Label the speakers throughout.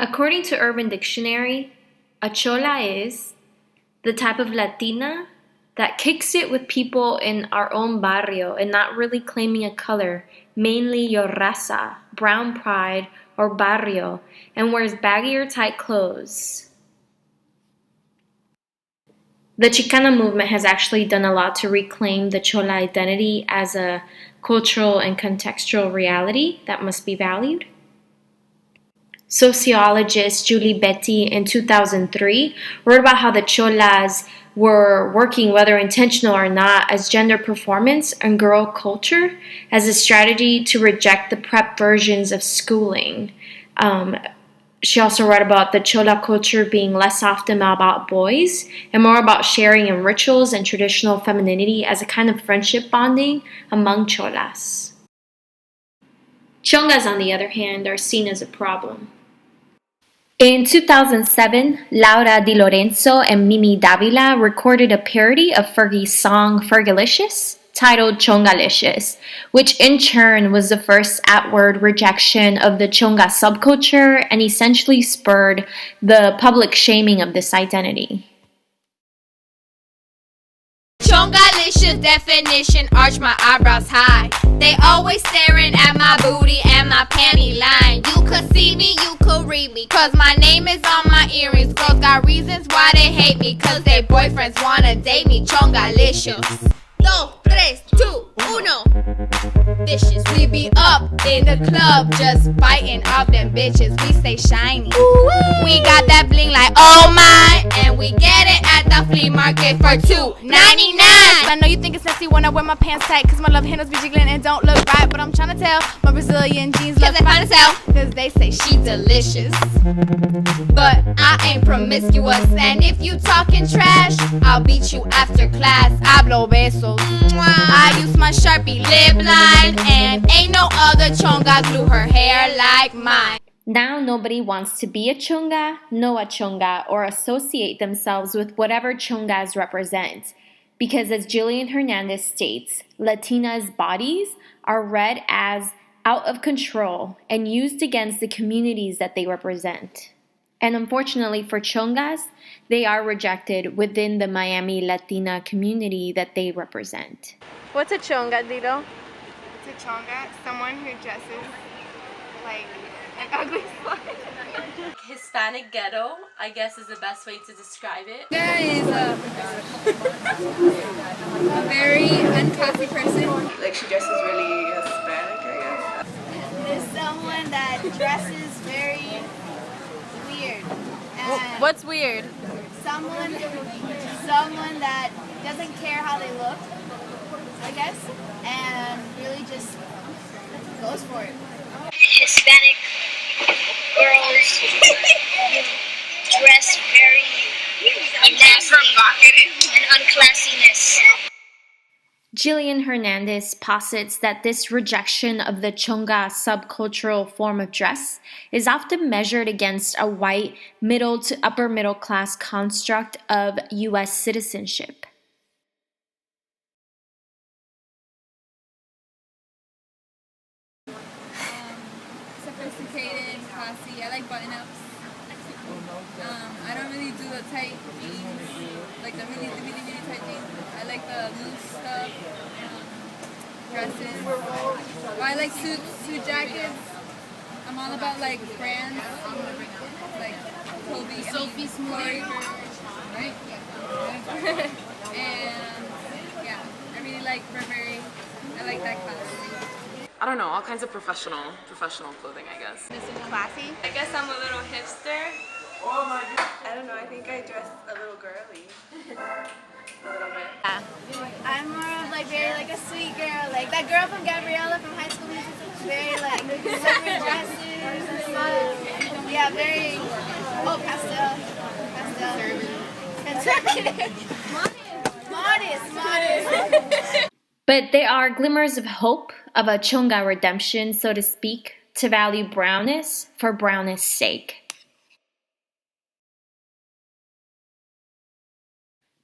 Speaker 1: According to Urban Dictionary, a chola is the type of Latina that kicks it with people in our own barrio and not really claiming a color, mainly your raza, brown pride, or barrio, and wears baggy or tight clothes. The Chicana movement has actually done a lot to reclaim the chola identity as a cultural and contextual reality that must be valued. Sociologist Julie Betty in 2003 wrote about how the cholas were working, whether intentional or not, as gender performance and girl culture as a strategy to reject the prep versions of schooling. She also wrote about the chola culture being less often about boys and more about sharing in rituals and traditional femininity as a kind of friendship bonding among cholas. Chongas, on the other hand, are seen as a problem. In 2007, Laura Di Lorenzo and Mimi Davila recorded a parody of Fergie's song Fergalicious, titled Chongalicious, which in turn was the first outward rejection of the Chonga subculture and essentially spurred the public shaming of this identity.
Speaker 2: Chongalicious definition, arch my eyebrows high. They always staring at my booty and my panty line. You could see me, you could read me, cause my name is on my earrings. Girls got reasons why they hate me, cause their boyfriends wanna date me. Chongalicious. 2, 3, 2, 1. Vicious. We be up in the club, just fighting off them bitches. We stay shiny. We got that bling like oh my, and we get it at the flea market for $2.99. I know you think it's sexy when I wear my pants tight, cause my love handles be jiggling and don't look right. But I'm trying to tell my Brazilian jeans look fine as hell, cause they say she delicious. But I ain't promiscuous, and if you talking trash, I'll beat you after class. Hablo besos. I use my Sharpie lip line, and ain't no other chonga glue her hair like mine.
Speaker 1: Now nobody wants to be a chonga, know a chonga, or associate themselves with whatever chongas represent. Because as Jillian Hernandez states, Latinas' bodies are read as out of control and used against the communities that they represent. And unfortunately for chongas, they are rejected within the Miami Latina community that they represent.
Speaker 3: What's a chonga, Dito?
Speaker 4: It's a chonga, someone who dresses like an ugly slut.
Speaker 3: Hispanic ghetto, I guess, is the best way to describe it.
Speaker 4: Chonga is a very unclassy person.
Speaker 5: Like she dresses really Hispanic, I guess.
Speaker 6: There's someone that dresses very weird. And
Speaker 3: What's weird?
Speaker 6: someone that doesn't care how they look, I guess, and really just goes for it.
Speaker 7: Hispanic girls dress very nasty and unclassiness.
Speaker 1: Jillian Hernandez posits that this rejection of the chonga subcultural form of dress is often measured against a white middle to upper middle class construct of U.S. citizenship.
Speaker 4: Sophisticated, classy. I like button-ups. I don't really do the tight jeans, like the really tight jeans. I like the loose stuff, dresses. I like suit jackets. I'm all about like brands, like Kobe, Sophie Smart, right? And yeah, I really like Burberry. I like that class.
Speaker 5: I don't know, all kinds of professional clothing, I guess.
Speaker 4: Classy.
Speaker 3: I guess I'm a little hipster.
Speaker 5: I don't know, I think I dress a little girly. A little bit.
Speaker 6: I'm more of like very like a sweet girl, like that girl from Gabriella from High School Musical. Very like summer dresses and stuff. Yeah, very pastel. Modest.
Speaker 1: But there are glimmers of hope of a chonga redemption, so to speak, to value brownness for brownness' sake.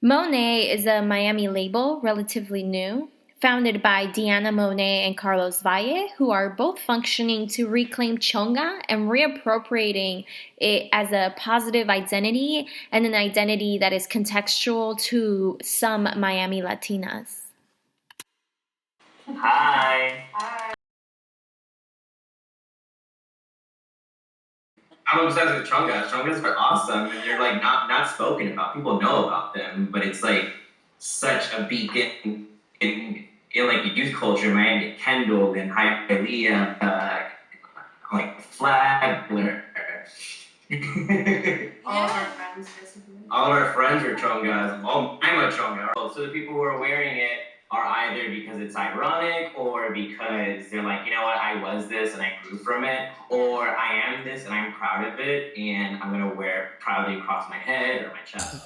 Speaker 1: Monet is a Miami label, relatively new, founded by Diana Monet and Carlos Valle, who are both functioning to reclaim Chonga and reappropriating it as a positive identity and an identity that is contextual to some Miami Latinas.
Speaker 8: Hi. I'm obsessed with chongas. Chongas are awesome, and they're like not spoken about. People know about them, but it's like such a beacon in like the youth culture. Miami Kendall and Hialeah, like Flagler. All of our friends are chongas. Oh, I'm a chonga. So the people who are wearing it are either because it's ironic or because they're like, you know what, I was this and I grew from it, or I am this and I'm proud of it and I'm gonna wear it proudly across my head or my chest.